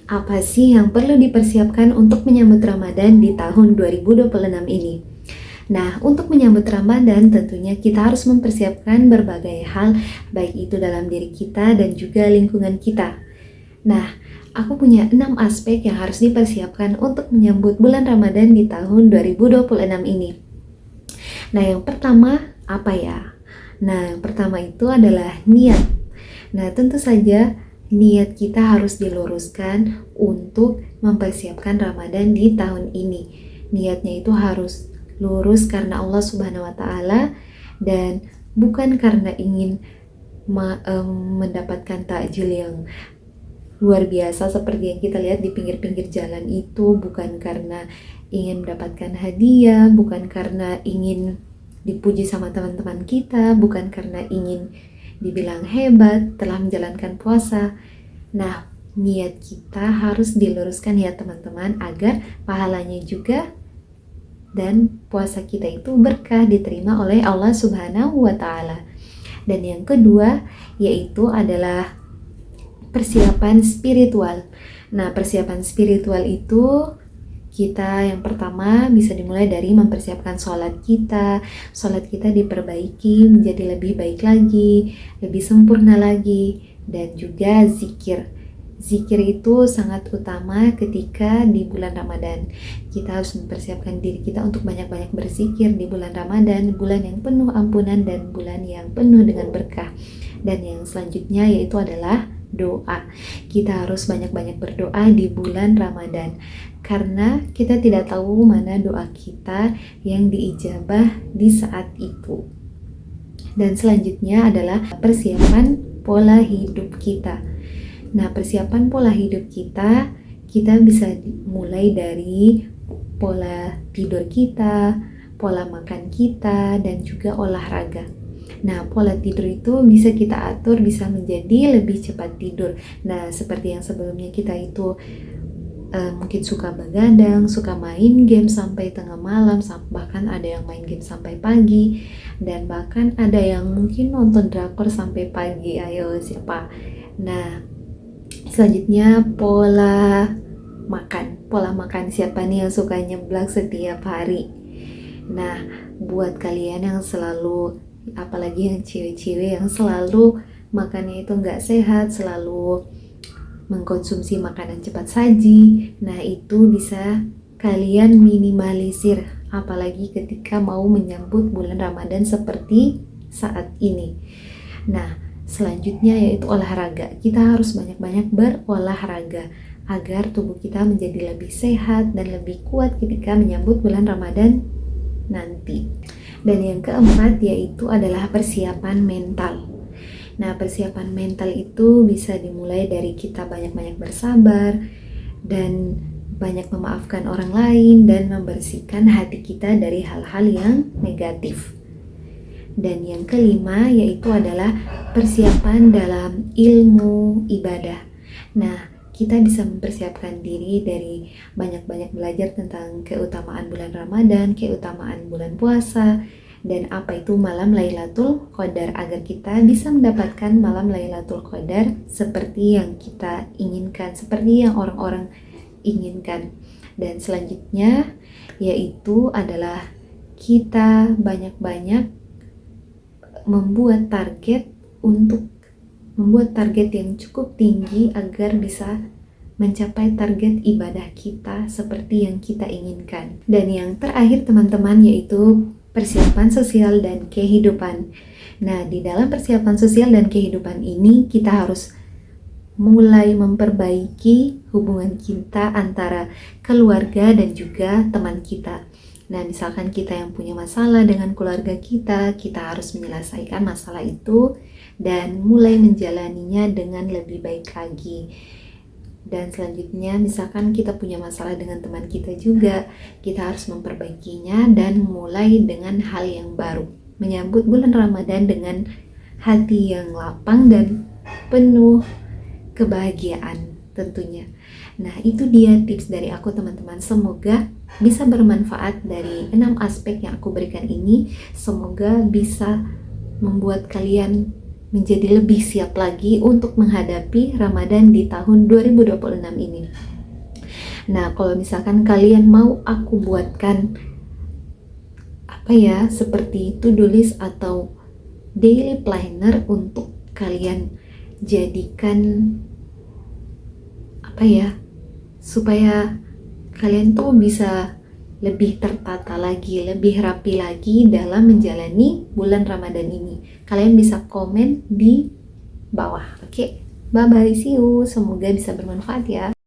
Apa sih yang perlu dipersiapkan untuk menyambut Ramadan di tahun 2026 ini? Nah, untuk menyambut Ramadan tentunya kita harus mempersiapkan berbagai hal, baik itu dalam diri kita dan juga lingkungan kita. Nah, aku punya 6 aspek yang harus dipersiapkan untuk menyambut bulan Ramadan di tahun 2026 ini. Nah, yang pertama apa ya? Nah, yang pertama itu adalah niat. Nah, tentu saja niat kita harus diluruskan untuk mempersiapkan Ramadan di tahun ini. Niatnya itu harus lurus karena Allah Subhanahu wa taala dan bukan karena ingin mendapatkan takjil yang luar biasa seperti yang kita lihat di pinggir-pinggir jalan itu, bukan karena ingin mendapatkan hadiah, bukan karena ingin dipuji sama teman-teman kita, bukan karena ingin dibilang hebat telah menjalankan puasa. Nah, niat kita harus diluruskan ya teman-teman, agar pahalanya juga dan puasa kita itu berkah, diterima oleh Allah Subhanahu wa taala. Dan yang kedua yaitu adalah persiapan spiritual. Nah, persiapan spiritual itu kita yang pertama bisa dimulai dari mempersiapkan sholat kita. Sholat kita diperbaiki menjadi lebih baik lagi, lebih sempurna lagi, dan juga zikir. Zikir itu sangat utama ketika di bulan Ramadan. Kita harus mempersiapkan diri kita untuk banyak-banyak berzikir di bulan Ramadan, bulan yang penuh ampunan dan bulan yang penuh dengan berkah. Dan yang selanjutnya yaitu adalah doa. Kita harus banyak-banyak berdoa di bulan Ramadan karena kita tidak tahu mana doa kita yang diijabah di saat itu. Dan selanjutnya adalah persiapan pola hidup kita. Nah, persiapan pola hidup kita bisa mulai dari pola tidur kita, pola makan kita, dan juga olahraga. Nah, pola tidur itu bisa kita atur, bisa menjadi lebih cepat tidur. Nah, seperti yang sebelumnya kita itu mungkin suka begadang, suka main game sampai tengah malam, bahkan ada yang main game sampai pagi, dan bahkan ada yang mungkin nonton drakor sampai pagi. Ayo, siapa? Nah, selanjutnya pola makan. Pola makan, siapa nih yang suka nyeblak setiap hari? Nah, buat kalian yang selalu, apalagi yang cewek-cewek yang selalu makannya itu nggak sehat, selalu mengkonsumsi makanan cepat saji, nah itu bisa kalian minimalisir, apalagi ketika mau menyambut bulan Ramadan seperti saat ini. Nah, selanjutnya yaitu olahraga. Kita harus banyak-banyak berolahraga agar tubuh kita menjadi lebih sehat dan lebih kuat ketika menyambut bulan Ramadan nanti. Dan yang keempat yaitu adalah persiapan mental. Nah, persiapan mental itu bisa dimulai dari kita banyak-banyak bersabar dan banyak memaafkan orang lain dan membersihkan hati kita dari hal-hal yang negatif. Dan yang kelima yaitu adalah persiapan dalam ilmu ibadah. Nah, kita bisa mempersiapkan diri dari banyak-banyak belajar tentang keutamaan bulan Ramadan, keutamaan bulan puasa, dan apa itu malam Lailatul Qadar, agar kita bisa mendapatkan malam Lailatul Qadar seperti yang kita inginkan, seperti yang orang-orang inginkan. Dan selanjutnya yaitu adalah kita banyak-banyak membuat target yang cukup tinggi agar bisa mencapai target ibadah kita seperti yang kita inginkan. Dan yang terakhir teman-teman yaitu persiapan sosial dan kehidupan. Nah, di dalam persiapan sosial dan kehidupan ini kita harus mulai memperbaiki hubungan kita antara keluarga dan juga teman kita. Nah, misalkan kita yang punya masalah dengan keluarga kita harus menyelesaikan masalah itu dan mulai menjalaninya dengan lebih baik lagi. Dan selanjutnya, misalkan kita punya masalah dengan teman kita juga, kita harus memperbaikinya dan mulai dengan hal yang baru. Menyambut bulan Ramadan dengan hati yang lapang dan penuh kebahagiaan tentunya. Nah, itu dia tips dari aku teman-teman. Semoga bisa bermanfaat dari 6 aspek yang aku berikan ini. Semoga bisa membuat kalian menjadi lebih siap lagi untuk menghadapi Ramadan di tahun 2026 ini. Nah, kalau misalkan kalian mau aku buatkan seperti to-do list atau daily planner untuk kalian jadikan supaya kalian tuh bisa lebih tertata lagi, lebih rapi lagi dalam menjalani bulan Ramadan ini. Kalian bisa komen di bawah. Oke, bye-bye, see you. Semoga bisa bermanfaat ya.